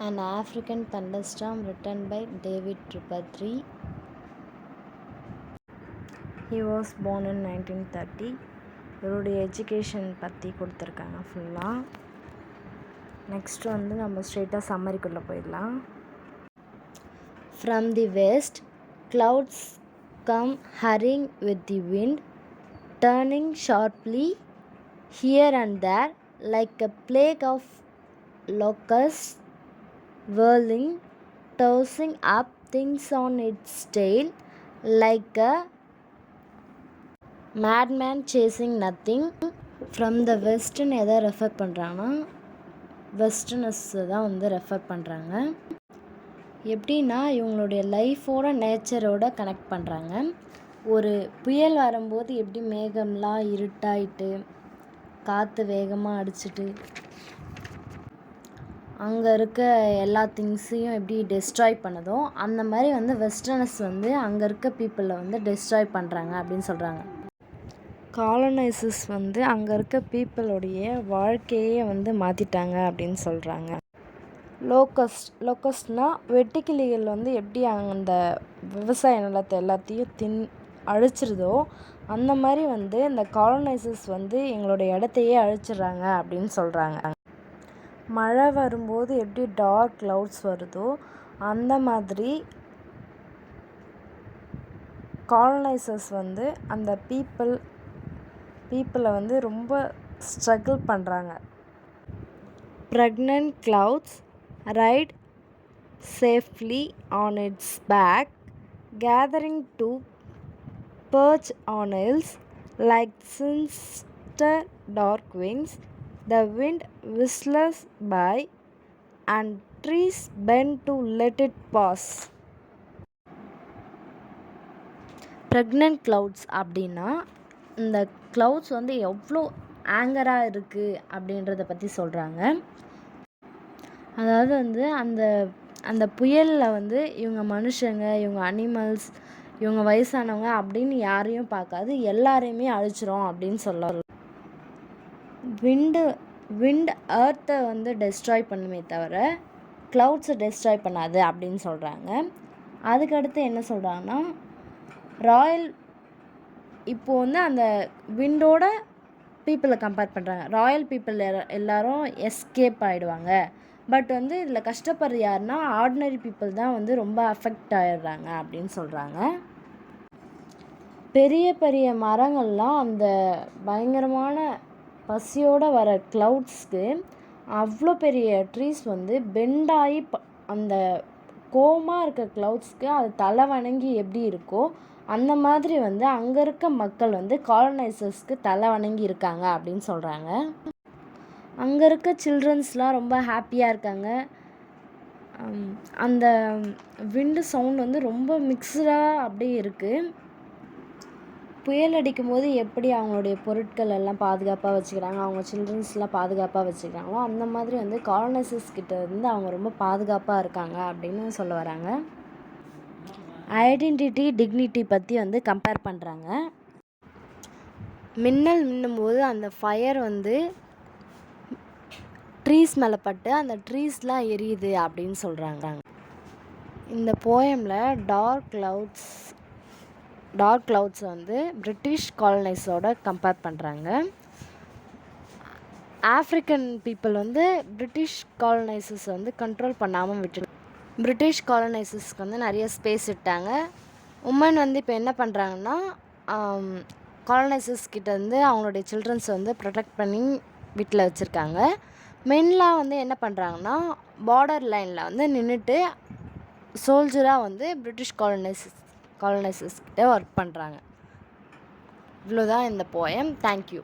An African Thunderstorm written by David Tripathy. He was born in 1930. இவருடைய education பற்றி கொடுத்துருக்காங்க ஃபுல்லாக. நெக்ஸ்ட்டு நம்ம ஸ்ட்ரெயிட்டாக சம்மரிக்குள்ளே போயிடலாம். From the west, clouds come hurrying with the wind, turning sharply here and there like a plague of locusts, whirling, tossing up things on its tail like a madman chasing nothing. From the westன்னு எதை refer பண்ணுறாங்கன்னா westerners தான் refer பண்ணுறாங்க. எப்படின்னா இவங்களுடைய லைஃபோட நேச்சரோட connect பண்ணுறாங்க. ஒரு புயல் வரும்போது எப்படி மேகம்லாம் இருட்டாயிட்டு காற்று வேகமாக அடிச்சிட்டு அங்கே இருக்க எல்லா திங்ஸையும் எப்படி டெஸ்ட்ராய் பண்ணதோ அந்த மாதிரி வெஸ்டர்னஸ் அங்கே இருக்க பீப்புளை டெஸ்ட்ராய் பண்ணுறாங்க அப்படின்னு சொல்கிறாங்க. காலனைசர்ஸ் அங்கே இருக்க பீப்புளுடைய வாழ்க்கையே மாற்றிட்டாங்க அப்படின்னு சொல்கிறாங்க. லோக்கஸ்ட்னால் வெட்டுக்கிளிகள் எப்படி அந்த விவசாய நிலத்தை எல்லாத்தையும் அழிச்சிருதோ அந்த மாதிரி இந்த காலனைசர்ஸ் எங்களுடைய இடத்தையே அழிச்சிடுறாங்க அப்படின்னு சொல்கிறாங்க. மழை வரும்போது எப்படி டார்க் க்ளவுட்ஸ் வருதோ அந்த மாதிரி காலனைசர்ஸ் அந்த பீப்புளை ரொம்ப ஸ்ட்ரகிள் பண்ணுறாங்க. Pregnant clouds ride safely on its back, gathering to perch on hills like sinister dark wings. The wind whistles by and trees bend to let it pass. Pregnant clouds அப்படின்னா இந்த clouds எவ்வளோ ஆங்கராக இருக்குது அப்படின்றத பற்றி சொல்கிறாங்க. அதாவது அந்த புயலில் இவங்க மனுஷங்க, இவங்க அனிமல்ஸ், இவங்க வயசானவங்க அப்படின்னு யாரையும் பார்க்காது, எல்லாரையுமே அழிச்சிரும் அப்படின்னு சொல்லலாம். விண்ட் எர்த்தை டெஸ்ட்ராய் பண்ணுமே தவிர க்ளவுட்ஸை டெஸ்ட்ராய் பண்ணாது அப்படின்னு சொல்கிறாங்க. அதுக்கடுத்து என்ன சொல்கிறாங்கன்னா இப்போது அந்த விண்டோட பீப்புளை கம்பேர் பண்ணுறாங்க. ராயல் பீப்புள் எல்லாரும் எஸ்கேப் ஆகிடுவாங்க. பட் இதில் கஷ்டப்படுற யாருன்னா ஆர்டினரி பீப்புள் தான் ரொம்ப அஃபெக்ட் ஆகிடுறாங்க அப்படின்னு சொல்கிறாங்க. பெரிய பெரிய மரங்கள்லாம் அந்த பயங்கரமான பசியோடு வர க்ளவுட்ஸ்க்கு அவ்வளோ பெரிய ட்ரீஸ் பெண்டாகி அந்த கோமாக இருக்க க்ளவுட்ஸ்க்கு அது தலை வணங்கி எப்படி இருக்கோ அந்த மாதிரி அங்கே இருக்க மக்கள் காலனைசர்ஸ்க்கு தலை வணங்கி இருக்காங்க அப்படின்னு சொல்கிறாங்க. அங்கே இருக்க சில்ட்ரன்ஸ்லாம் ரொம்ப ஹாப்பியாக இருக்காங்க. அந்த விண்டு சவுண்ட் ரொம்ப மிக்ஸ்டாக அப்படியே இருக்குது. புயல் அடிக்கும் போது எப்படி அவங்களுடைய பொருட்கள் எல்லாம் பாதுகாப்பாக வச்சுக்கிறாங்க, அவங்க சில்ட்ரன்ஸ்லாம் பாதுகாப்பாக வச்சுக்கிறாங்களோ அந்த மாதிரி காலனைசர்ஸ் கிட்ட அவங்க ரொம்ப பாதுகாப்பாக இருக்காங்க அப்படின்னு சொல்ல வராங்க. ஐடென்டிட்டி டிக்னிட்டி பற்றி கம்பேர் பண்ணுறாங்க. மின்னல் மின்னும்போது அந்த ஃபயர் ட்ரீஸ் மேலே பட்டு அந்த ட்ரீஸ்லாம் எரியுது அப்படின்னு சொல்கிறாங்க. இந்த போயமில் டார்க் க்ளவுட்ஸை பிரிட்டிஷ் காலனைஸோட கம்பேர் பண்ணுறாங்க. African people British colonisers control பண்ணாமல் விட்டு பிரிட்டிஷ் காலனைசர்ஸ்க்கு நிறைய ஸ்பேஸ் விட்டாங்க. உமன் இப்போ என்ன பண்ணுறாங்கன்னா காலனைசர்ஸ் கிட்டேருந்து அவங்களுடைய சில்ட்ரன்ஸ் ப்ரொடெக்ட் பண்ணி வீட்டில் வச்சுருக்காங்க. மென்லாம் என்ன பண்ணுறாங்கன்னா பார்டர் லைனில் நின்றுட்டு சோல்ஜராக பிரிட்டிஷ் காலனைசர்ஸ் கிட்ட ஒர்க் பண்ணுறாங்க. இவ்வளோதான் இந்த போயம். தேங்க்யூ.